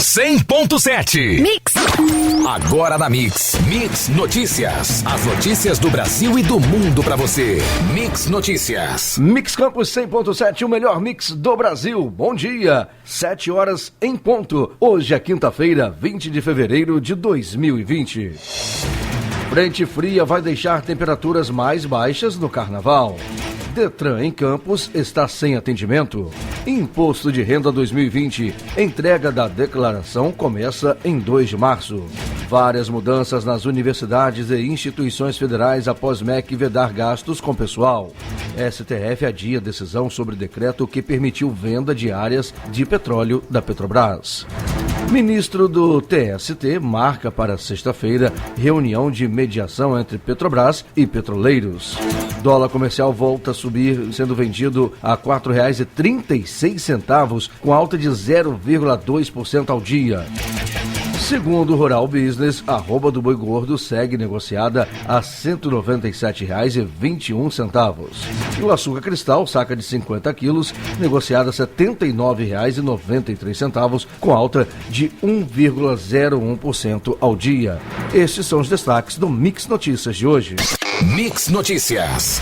100.7. Mix. Agora na Mix. Mix Notícias. As notícias do Brasil e do mundo pra você. Mix Notícias. Mix Campos 100.7, o melhor mix do Brasil. Bom dia, 7 horas em ponto. Hoje é quinta-feira, 20 de fevereiro de 2020. Frente fria vai deixar temperaturas mais baixas no carnaval. Detran em Campos está sem atendimento. Imposto de Renda 2020. Entrega da declaração começa em 2 de março. Várias mudanças nas universidades e instituições federais após MEC vedar gastos com pessoal. STF adia decisão sobre decreto que permitiu venda de áreas de petróleo da Petrobras. Ministro do TST marca para sexta-feira reunião de mediação entre Petrobras e petroleiros. Dólar comercial volta a subir, sendo vendido a R$ 4,36, com alta de 0,2% ao dia. Segundo o Rural Business, a arroba do boi gordo segue negociada a R$ 197,21. E o açúcar cristal, saca de 50 quilos, negociada a R$ 79,93, com alta de 1,01% ao dia. Estes são os destaques do Mix Notícias de hoje. Mix Notícias.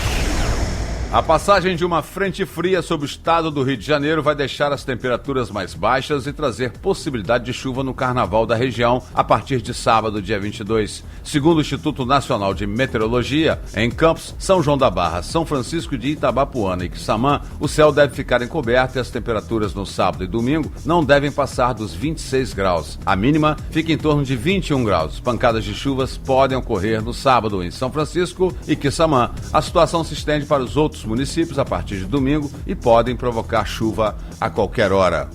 A passagem de uma frente fria sobre o estado do Rio de Janeiro vai deixar as temperaturas mais baixas e trazer possibilidade de chuva no carnaval da região a partir de sábado, dia 22. Segundo o Instituto Nacional de Meteorologia, em Campos, São João da Barra, São Francisco de Itabapuana e Quissamã, o céu deve ficar encoberto e as temperaturas no sábado e domingo não devem passar dos 26 graus. A mínima fica em torno de 21 graus. Pancadas de chuvas podem ocorrer no sábado em São Francisco e Quissamã. A situação se estende para os outros municípios a partir de domingo e podem provocar chuva a qualquer hora.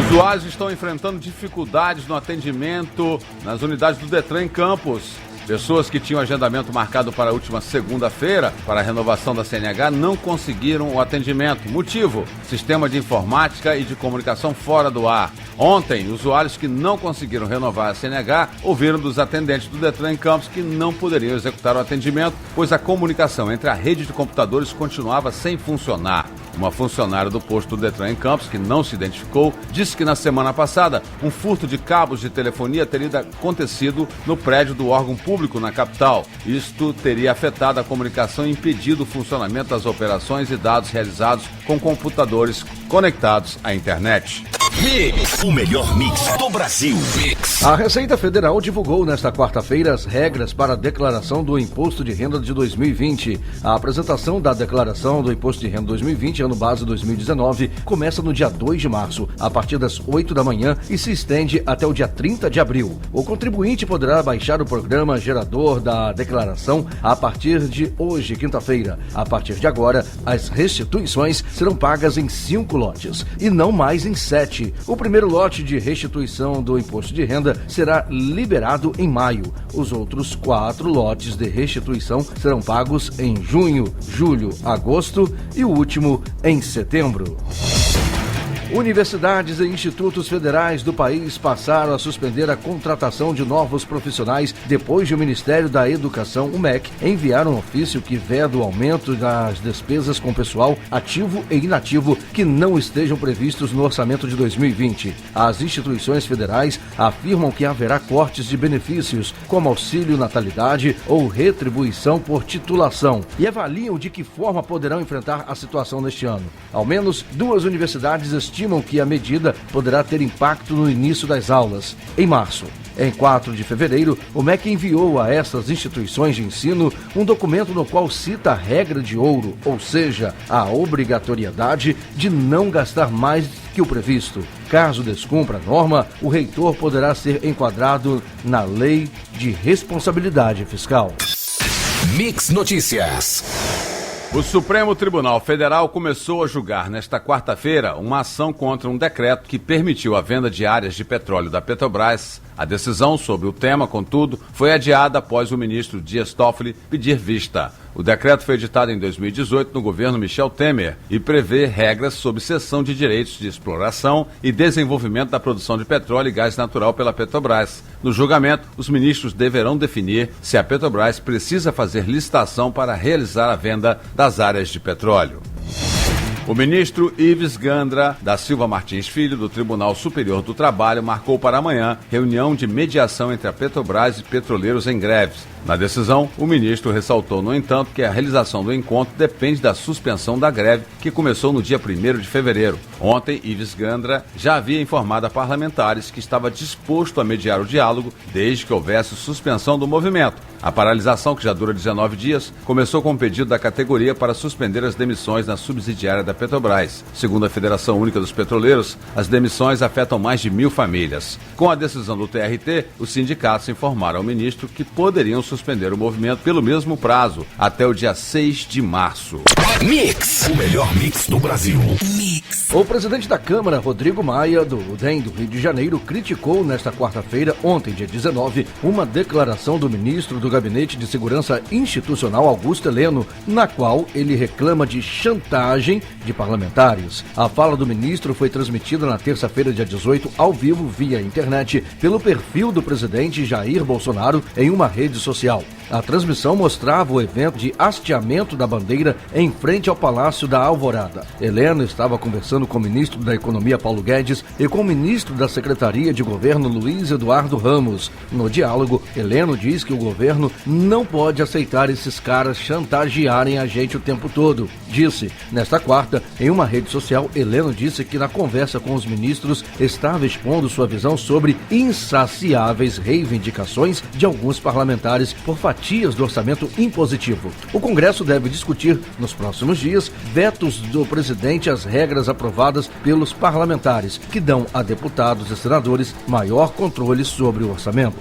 Usuários estão enfrentando dificuldades no atendimento nas unidades do Detran em Campos. Pessoas que tinham agendamento marcado para a última segunda-feira para a renovação da CNH não conseguiram o atendimento. Motivo: sistema de informática e de comunicação fora do ar. Ontem, usuários que não conseguiram renovar a CNH ouviram dos atendentes do Detran em Campos que não poderiam executar o atendimento, pois a comunicação entre a rede de computadores continuava sem funcionar. Uma funcionária do posto do Detran em Campos, que não se identificou, disse que na semana passada um furto de cabos de telefonia teria acontecido no prédio do órgão público na capital. Isto teria afetado a comunicação e impedido o funcionamento das operações e dados realizados com computadores conectados à internet. Mix, o melhor mix do Brasil. Mix. A Receita Federal divulgou nesta quarta-feira as regras para a declaração do Imposto de Renda de 2020. A apresentação da declaração do Imposto de Renda 2020, ano base 2019, começa no dia 2 de março, a partir das 8 da manhã e se estende até o dia 30 de abril. O contribuinte poderá baixar o programa gerador da declaração a partir de hoje, quinta-feira. A partir de agora, as restituições serão pagas em 5 lotes e não mais em 7. O primeiro lote de restituição do imposto de renda será liberado em maio. Os outros 4 lotes de restituição serão pagos em junho, julho, agosto e o último em setembro. Universidades e institutos federais do país passaram a suspender a contratação de novos profissionais depois de o Ministério da Educação, o MEC, enviar um ofício que veda o aumento das despesas com pessoal ativo e inativo que não estejam previstos no orçamento de 2020. As instituições federais afirmam que haverá cortes de benefícios, como auxílio natalidade ou retribuição por titulação, e avaliam de que forma poderão enfrentar a situação neste ano. Ao menos 2 universidades estimam que a medida poderá ter impacto no início das aulas, em março. Em 4 de fevereiro, o MEC enviou a essas instituições de ensino um documento no qual cita a regra de ouro, ou seja, a obrigatoriedade de não gastar mais que o previsto. Caso descumpra a norma, o reitor poderá ser enquadrado na Lei de Responsabilidade Fiscal. Mix Notícias. O Supremo Tribunal Federal começou a julgar nesta quarta-feira uma ação contra um decreto que permitiu a venda de áreas de petróleo da Petrobras. A decisão sobre o tema, contudo, foi adiada após o ministro Dias Toffoli pedir vista. O decreto foi editado em 2018 no governo Michel Temer e prevê regras sobre cessão de direitos de exploração e desenvolvimento da produção de petróleo e gás natural pela Petrobras. No julgamento, os ministros deverão definir se a Petrobras precisa fazer licitação para realizar a venda das áreas de petróleo. O ministro Ives Gandra da Silva Martins Filho, do Tribunal Superior do Trabalho, marcou para amanhã reunião de mediação entre a Petrobras e petroleiros em greves. Na decisão, o ministro ressaltou, no entanto, que a realização do encontro depende da suspensão da greve, que começou no dia 1º de fevereiro. Ontem, Ives Gandra já havia informado a parlamentares que estava disposto a mediar o diálogo desde que houvesse suspensão do movimento. A paralisação, que já dura 19 dias, começou com um pedido da categoria para suspender as demissões na subsidiária da Petrobras. Segundo a Federação Única dos Petroleiros, as demissões afetam mais de 1.000 famílias. Com a decisão do TRT, os sindicatos informaram ao ministro que poderiam suspender o movimento pelo mesmo prazo, até o dia 6 de março. Mix, o melhor mix do Brasil. Mix. O presidente da Câmara, Rodrigo Maia, do DEM do Rio de Janeiro, criticou nesta quarta-feira, ontem, dia 19, uma declaração do ministro do Gabinete de Segurança Institucional, Augusto Heleno, na qual ele reclama de chantagem de parlamentares. A fala do ministro foi transmitida na terça-feira, dia 18, ao vivo via internet, pelo perfil do presidente Jair Bolsonaro em uma rede social. A transmissão mostrava o evento de hasteamento da bandeira em frente ao Palácio da Alvorada. Heleno estava conversando com o ministro da Economia, Paulo Guedes, e com o ministro da Secretaria de Governo, Luiz Eduardo Ramos. No diálogo, Heleno diz que o governo não pode aceitar esses caras chantagearem a gente o tempo todo. Disse, nesta quarta, em uma rede social, Heleno disse que na conversa com os ministros estava expondo sua visão sobre insaciáveis reivindicações de alguns parlamentares por fatias do orçamento impositivo. O Congresso deve discutir, nos próximos dias, vetos do presidente às regras aprovadas pelos parlamentares, que dão a deputados e senadores maior controle sobre o orçamento.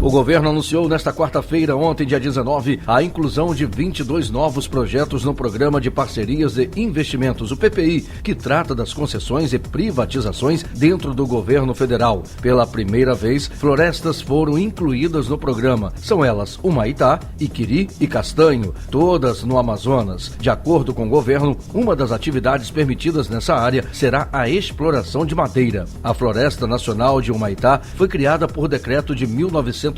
O governo anunciou nesta quarta-feira, ontem, dia 19, a inclusão de 22 novos projetos no Programa de Parcerias e Investimentos, o PPI, que trata das concessões e privatizações dentro do governo federal. Pela primeira vez, florestas foram incluídas no programa. São elas Humaitá, Iquiri e Castanho, todas no Amazonas. De acordo com o governo, uma das atividades permitidas nessa área será a exploração de madeira. A Floresta Nacional de Humaitá foi criada por decreto de 1998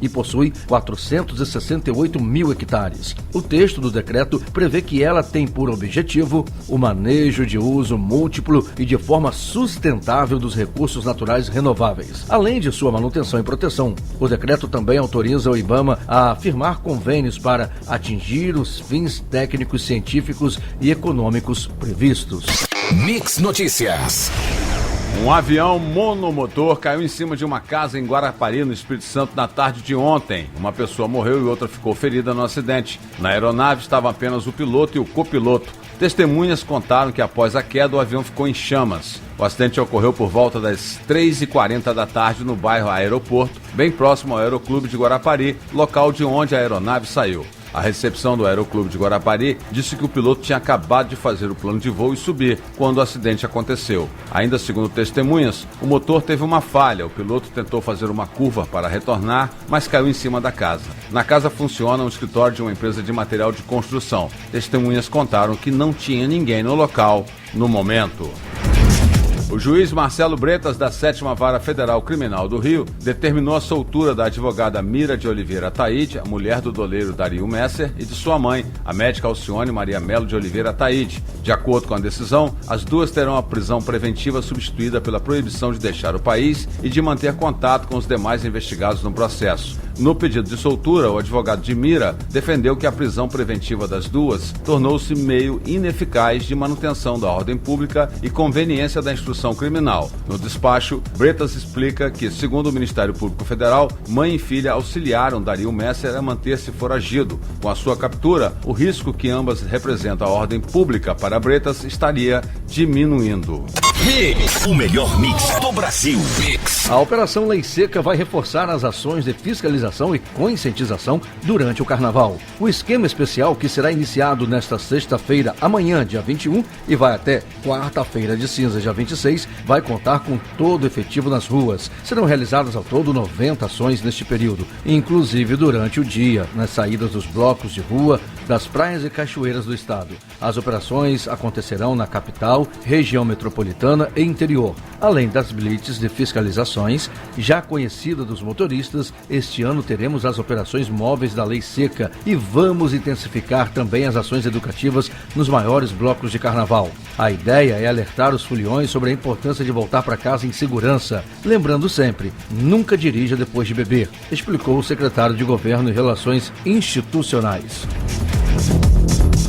e possui 468 mil hectares. O texto do decreto prevê que ela tem por objetivo o manejo de uso múltiplo e de forma sustentável dos recursos naturais renováveis, além de sua manutenção e proteção. O decreto também autoriza o IBAMA a firmar convênios para atingir os fins técnicos, científicos e econômicos previstos. Mix Notícias. Um avião monomotor caiu em cima de uma casa em Guarapari, no Espírito Santo, na tarde de ontem. Uma pessoa morreu e outra ficou ferida no acidente. Na aeronave estavam apenas o piloto e o copiloto. Testemunhas contaram que após a queda o avião ficou em chamas. O acidente ocorreu por volta das 3h40 da tarde no bairro Aeroporto, bem próximo ao Aeroclube de Guarapari, local de onde a aeronave saiu. A recepção do Aeroclube de Guarapari disse que o piloto tinha acabado de fazer o plano de voo e subir quando o acidente aconteceu. Ainda segundo testemunhas, o motor teve uma falha. O piloto tentou fazer uma curva para retornar, mas caiu em cima da casa. Na casa funciona um escritório de uma empresa de material de construção. Testemunhas contaram que não tinha ninguém no local no momento. O juiz Marcelo Bretas, da 7ª Vara Federal Criminal do Rio, determinou a soltura da advogada Mira de Oliveira Ataíde, a mulher do doleiro Dario Messer, e de sua mãe, a médica Alcione Maria Melo de Oliveira Ataíde. De acordo com a decisão, as duas terão a prisão preventiva substituída pela proibição de deixar o país e de manter contato com os demais investigados no processo. No pedido de soltura, o advogado de Mira defendeu que a prisão preventiva das duas tornou-se meio ineficaz de manutenção da ordem pública e conveniência da instrução criminal. No despacho, Bretas explica que, segundo o Ministério Público Federal, mãe e filha auxiliaram Dario Messer a manter-se foragido. Com a sua captura, o risco que ambas representam à ordem pública para Bretas estaria diminuindo. Mix, o melhor mix do Brasil. Mix. A Operação Lei Seca vai reforçar as ações de fiscalização e conscientização durante o Carnaval. O esquema especial, que será iniciado nesta sexta-feira, amanhã, dia 21, e vai até quarta-feira de cinza, dia 26, vai contar com todo o efetivo nas ruas. Serão realizadas ao todo 90 ações neste período, inclusive durante o dia, nas saídas dos blocos de rua, das praias e cachoeiras do estado. As operações acontecerão na capital, região metropolitana e interior. Além das blitz de fiscalizações, já conhecida dos motoristas, este ano teremos as operações móveis da Lei Seca e vamos intensificar também as ações educativas nos maiores blocos de carnaval. A ideia é alertar os foliões sobre a importância de voltar para casa em segurança. Lembrando sempre, nunca dirija depois de beber, explicou o secretário de Governo e Relações Institucionais.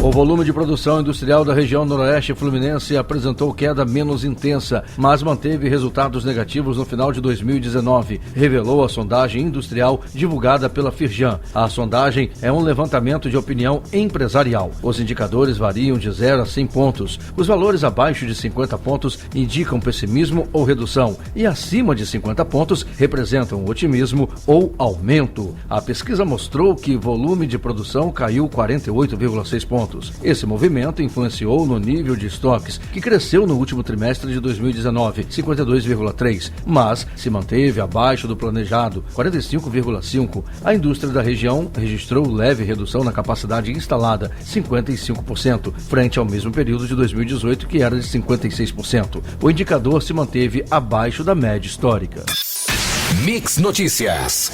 O volume de produção industrial da região noroeste fluminense apresentou queda menos intensa, mas manteve resultados negativos no final de 2019, revelou a sondagem industrial divulgada pela Firjan. A sondagem é um levantamento de opinião empresarial. Os indicadores variam de 0 a 100 pontos. Os valores abaixo de 50 pontos indicam pessimismo ou redução, e acima de 50 pontos representam otimismo ou aumento. A pesquisa mostrou que o volume de produção caiu 48,6 pontos. Esse movimento influenciou no nível de estoques, que cresceu no último trimestre de 2019, 52,3, mas se manteve abaixo do planejado, 45,5. A indústria da região registrou leve redução na capacidade instalada, 55%, frente ao mesmo período de 2018, que era de 56%. O indicador se manteve abaixo da média histórica. Mix Notícias.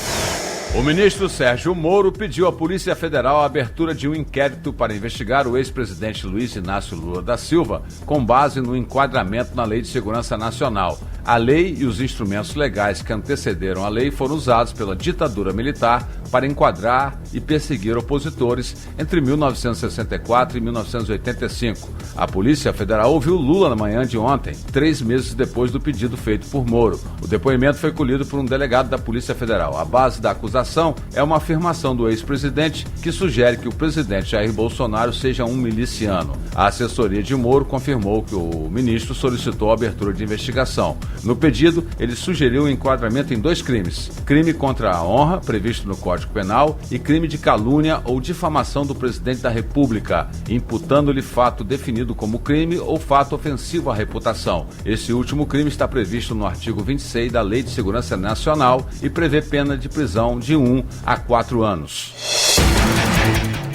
O ministro Sérgio Moro pediu à Polícia Federal a abertura de um inquérito para investigar o ex-presidente Luiz Inácio Lula da Silva, com base no enquadramento na Lei de Segurança Nacional. A lei e os instrumentos legais que antecederam a lei foram usados pela ditadura militar para enquadrar e perseguir opositores entre 1964 e 1985. A Polícia Federal ouviu Lula na manhã de ontem, 3 meses depois do pedido feito por Moro. O depoimento foi colhido por um delegado da Polícia Federal. A base da acusação é uma afirmação do ex-presidente que sugere que o presidente Jair Bolsonaro seja um miliciano. A assessoria de Moro confirmou que o ministro solicitou a abertura de investigação. No pedido, ele sugeriu o enquadramento em 2 crimes: crime contra a honra, previsto no Código Penal, e crime de calúnia ou difamação do presidente da República, imputando-lhe fato definido como crime ou fato ofensivo à reputação. Esse último crime está previsto no artigo 26 da Lei de Segurança Nacional e prevê pena de prisão de 1 a 4 anos.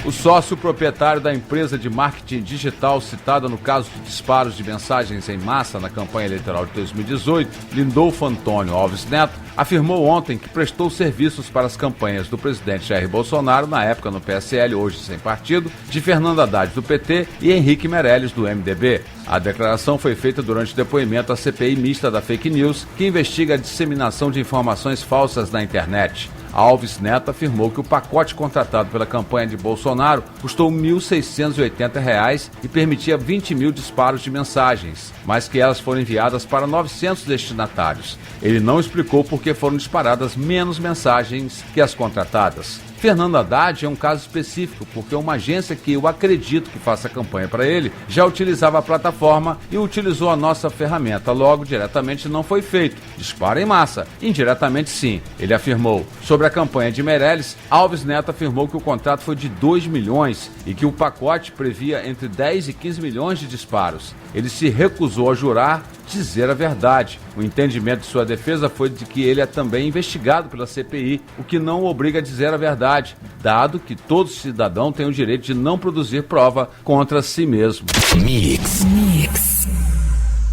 O sócio proprietário da empresa de marketing digital citada no caso de disparos de mensagens em massa na campanha eleitoral de 2018, Lindolfo Antônio Alves Neto, afirmou ontem que prestou serviços para as campanhas do presidente Jair Bolsonaro, na época no PSL, hoje sem partido, de Fernando Haddad do PT e Henrique Meirelles do MDB. A declaração foi feita durante o depoimento à CPI mista da Fake News, que investiga a disseminação de informações falsas na internet. Alves Neto afirmou que o pacote contratado pela campanha de Bolsonaro custou R$ 1.680 e permitia 20 mil disparos de mensagens, mas que elas foram enviadas para 900 destinatários. Ele não explicou por que foram disparadas menos mensagens que as contratadas. Fernando Haddad é um caso específico, porque uma agência que eu acredito que faça campanha para ele já utilizava a plataforma e utilizou a nossa ferramenta. Logo, diretamente não foi feito. Disparo em massa. Indiretamente, sim, ele afirmou. Sobre a campanha de Meirelles, Alves Neto afirmou que o contrato foi de 2 milhões e que o pacote previa entre 10 e 15 milhões de disparos. Ele se recusou a jurar dizer a verdade. O entendimento de sua defesa foi de que ele é também investigado pela CPI, o que não o obriga a dizer a verdade, dado que todo cidadão tem o direito de não produzir prova contra si mesmo. Mix.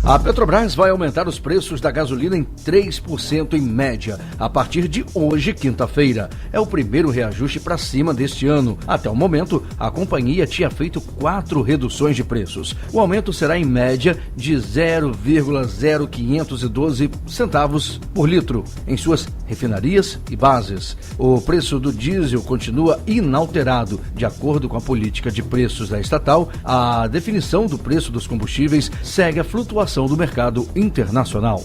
A Petrobras vai aumentar os preços da gasolina em 3% em média, a partir de hoje, quinta-feira. É o primeiro reajuste para cima deste ano. Até o momento, a companhia tinha feito 4 reduções de preços. O aumento será em média de 0,0512 centavos por litro em suas refinarias e bases. O preço do diesel continua inalterado. De acordo com a política de preços da estatal, a definição do preço dos combustíveis segue a flutuação do mercado internacional.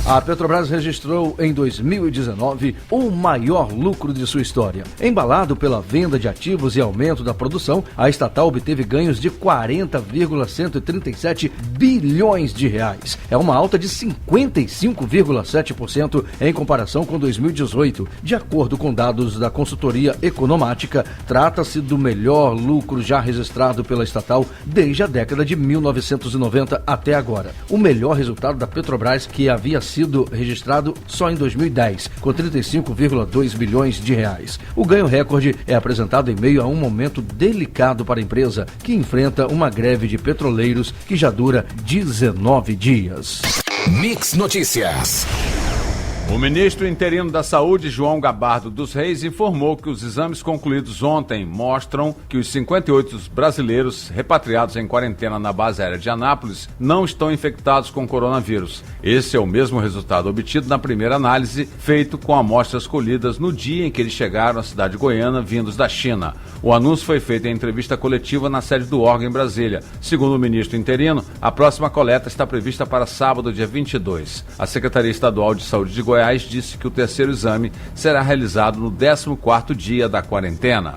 A Petrobras registrou em 2019 o maior lucro de sua história. Embalado pela venda de ativos e aumento da produção, a estatal obteve ganhos de 40,137 bilhões de reais. É uma alta de 55,7% em comparação com 2018. De acordo com dados da consultoria Economática, trata-se do melhor lucro já registrado pela estatal desde a década de 1990 até agora. O melhor resultado da Petrobras, que havia sido sido registrado só em 2010, com 35,2 bilhões de reais. O ganho recorde é apresentado em meio a um momento delicado para a empresa, que enfrenta uma greve de petroleiros que já dura 19 dias. Mix Notícias. O ministro interino da Saúde, João Gabardo dos Reis, informou que os exames concluídos ontem mostram que os 58 brasileiros repatriados em quarentena na base aérea de Anápolis não estão infectados com coronavírus. Esse é o mesmo resultado obtido na primeira análise, feito com amostras colhidas no dia em que eles chegaram à cidade goiana, vindos da China. O anúncio foi feito em entrevista coletiva na sede do órgão em Brasília. Segundo o ministro interino, a próxima coleta está prevista para sábado, dia 22. A Secretaria Estadual de Saúde de Goiás disse que o terceiro exame será realizado no 14º dia da quarentena.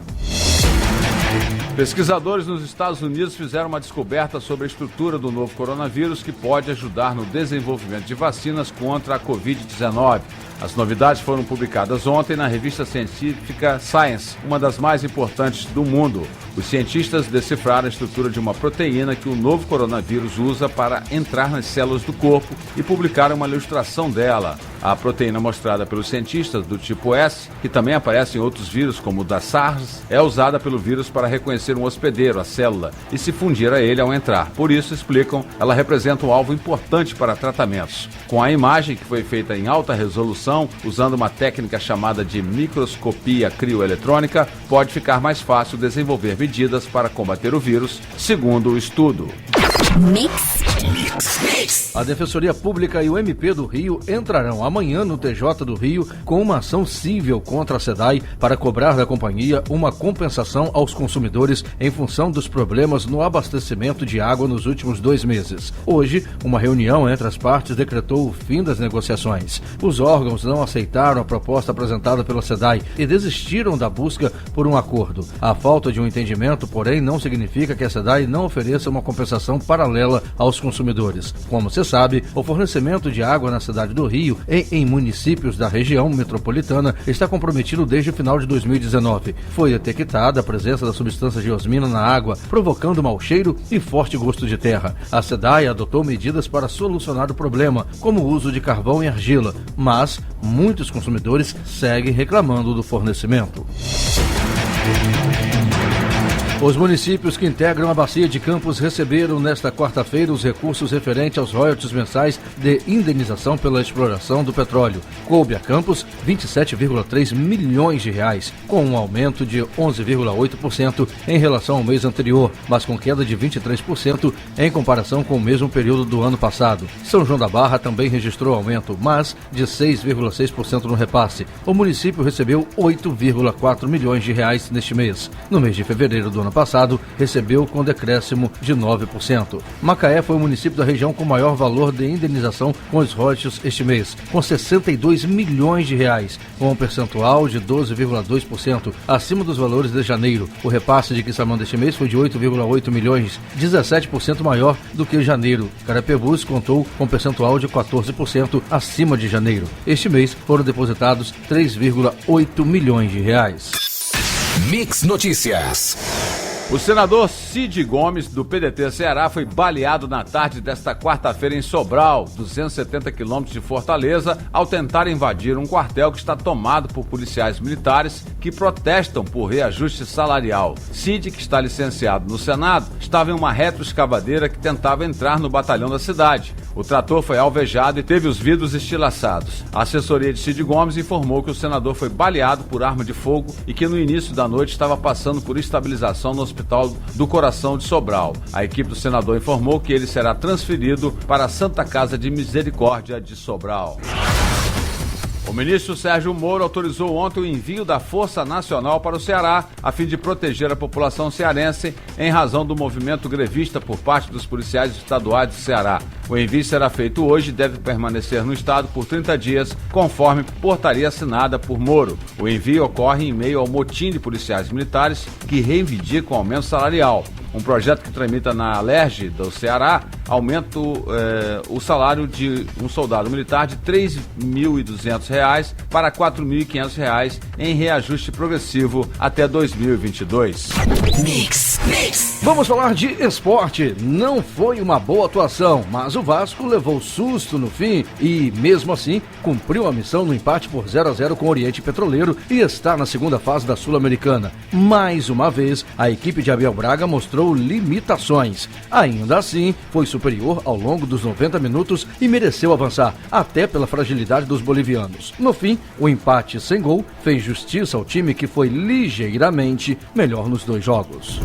Pesquisadores nos Estados Unidos fizeram uma descoberta sobre a estrutura do novo coronavírus que pode ajudar no desenvolvimento de vacinas contra a Covid-19. As novidades foram publicadas ontem na revista científica Science, uma das mais importantes do mundo. Os cientistas decifraram a estrutura de uma proteína que o novo coronavírus usa para entrar nas células do corpo e publicaram uma ilustração dela. A proteína mostrada pelos cientistas do tipo S, que também aparece em outros vírus como o da SARS, é usada pelo vírus para reconhecer um hospedeiro, a célula, e se fundir a ele ao entrar. Por isso, explicam, ela representa um alvo importante para tratamentos. Com a imagem, que foi feita em alta resolução, usando uma técnica chamada de microscopia crioeletrônica, pode ficar mais fácil desenvolver medidas para combater o vírus, segundo o estudo. A Defensoria Pública e o MP do Rio entrarão amanhã no TJ do Rio com uma ação civil contra a SEDAI para cobrar da companhia uma compensação aos consumidores em função dos problemas no abastecimento de água nos últimos 2 meses. Hoje, uma reunião entre as partes decretou o fim das negociações. Os órgãos não aceitaram a proposta apresentada pela SEDAI e desistiram da busca por um acordo. A falta de um entendimento, porém, não significa que a SEDAI não ofereça uma compensação paralela aos consumidores. Como se sabe, o fornecimento de água na cidade do Rio e em municípios da região metropolitana está comprometido desde o final de 2019. Foi detectada a presença da substância geosmina na água, provocando mau cheiro e forte gosto de terra. A SEDAI adotou medidas para solucionar o problema, como o uso de carvão e argila, mas muitos consumidores seguem reclamando do fornecimento. Os municípios que integram a Bacia de Campos receberam nesta quarta-feira os recursos referentes aos royalties mensais de indenização pela exploração do petróleo. Coube a Campos 27,3 milhões de reais, com um aumento de 11,8% em relação ao mês anterior, mas com queda de 23% em comparação com o mesmo período do ano passado. São João da Barra também registrou aumento, mas de 6,6% no repasse. O município recebeu 8,4 milhões de reais neste mês. No mês de fevereiro do ano passado, recebeu com decréscimo de 9%. Macaé foi o município da região com maior valor de indenização com os royalties este mês, com 62 milhões de reais, com um percentual de 12,2% acima dos valores de janeiro. O repasse de Quissamã deste mês foi de 8,8 milhões, 17% maior do que janeiro. Carapebus contou com percentual de 14% acima de janeiro. Este mês foram depositados 3,8 milhões de reais. Mix Notícias. O senador Cid Gomes, do PDT Ceará, foi baleado na tarde desta quarta-feira em Sobral, 270 quilômetros de Fortaleza, ao tentar invadir um quartel que está tomado por policiais militares que protestam por reajuste salarial. Cid, que está licenciado no Senado, estava em uma retroescavadeira que tentava entrar no batalhão da cidade. O trator foi alvejado e teve os vidros estilhaçados. A assessoria de Cid Gomes informou que o senador foi baleado por arma de fogo e que no início da noite estava passando por estabilização no Hospital do Coração de Sobral. A equipe do senador informou que ele será transferido para a Santa Casa de Misericórdia de Sobral. O ministro Sérgio Moro autorizou ontem o envio da Força Nacional para o Ceará, a fim de proteger a população cearense em razão do movimento grevista por parte dos policiais estaduais do Ceará. O envio será feito hoje e deve permanecer no estado por 30 dias, conforme portaria assinada por Moro. O envio ocorre em meio ao motim de policiais militares que reivindicam aumento salarial. Um projeto que tramita na Alerj do Ceará aumenta o salário de um soldado militar de R$ 3.200 para R$ 4.500 em reajuste progressivo até 2022. Mix. Vamos falar de esporte. Não foi uma boa atuação, mas o Vasco levou susto no fim e, mesmo assim, cumpriu a missão no empate por 0-0 com o Oriente Petroleiro e está na segunda fase da Sul-Americana. Mais uma vez, a equipe de Abel Braga mostrou limitações. Ainda assim, foi superior ao longo dos 90 minutos e mereceu avançar, até pela fragilidade dos bolivianos. No fim, o empate sem gol fez justiça ao time que foi ligeiramente melhor nos dois jogos.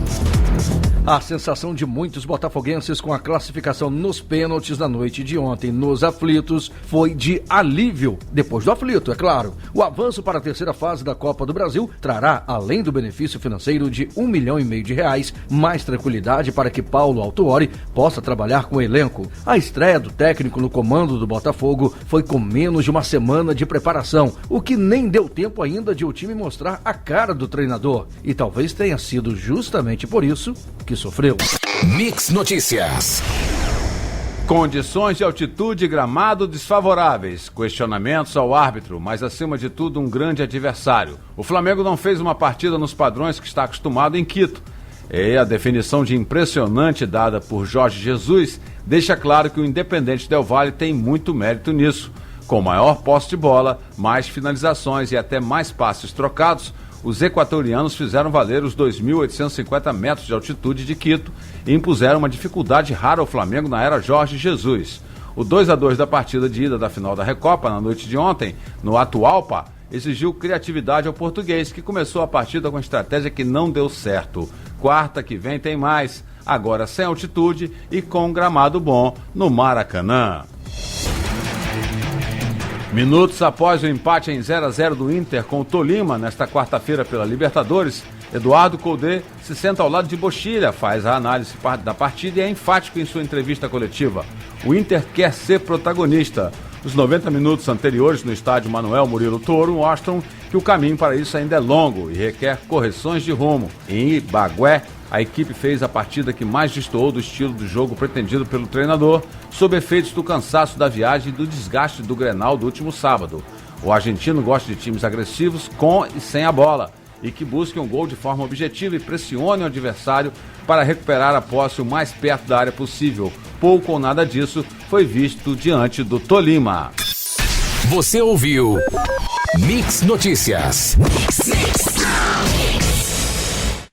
A sensação de muitos botafoguenses com a classificação nos pênaltis da noite de ontem nos aflitos foi de alívio. Depois do aflito, é claro. O avanço para a terceira fase da Copa do Brasil trará, além do benefício financeiro de R$1,5 milhão, mais tranquilidade para que Paulo Autuori possa trabalhar com o elenco. A estreia do técnico no comando do Botafogo foi com menos de uma semana de preparação, o que nem deu tempo ainda de o time mostrar a cara do treinador. E talvez tenha sido justamente por isso que sofreu. Mix Notícias. Condições de altitude e gramado desfavoráveis, questionamentos ao árbitro, mas acima de tudo um grande adversário. O Flamengo não fez uma partida nos padrões que está acostumado em Quito. E a definição de impressionante dada por Jorge Jesus deixa claro que o Independente Del Valle tem muito mérito nisso. Com maior posse de bola, mais finalizações e até mais passes trocados, os equatorianos fizeram valer os 2.850 metros de altitude de Quito e impuseram uma dificuldade rara ao Flamengo na era Jorge Jesus. O 2-2 da partida de ida da final da Recopa na noite de ontem, no Atahualpa, exigiu criatividade ao português, que começou a partida com estratégia que não deu certo. Quarta que vem tem mais, agora sem altitude e com gramado bom no Maracanã. Minutos após o empate em 0-0 do Inter com o Tolima nesta quarta-feira pela Libertadores, Eduardo Coudet se senta ao lado de Bochilha, faz a análise da partida e é enfático em sua entrevista coletiva. O Inter quer ser protagonista. Os 90 minutos anteriores no estádio Manuel Murilo Toro mostram que o caminho para isso ainda é longo e requer correções de rumo. Em Ibagué, a equipe fez a partida que mais destoou do estilo do jogo pretendido pelo treinador, sob efeitos do cansaço da viagem e do desgaste do Grenal do último sábado. O argentino gosta de times agressivos com e sem a bola e que busquem um gol de forma objetiva e pressionem o adversário para recuperar a posse o mais perto da área possível. Pouco ou nada disso foi visto diante do Tolima. Você ouviu Mix Notícias. Mix.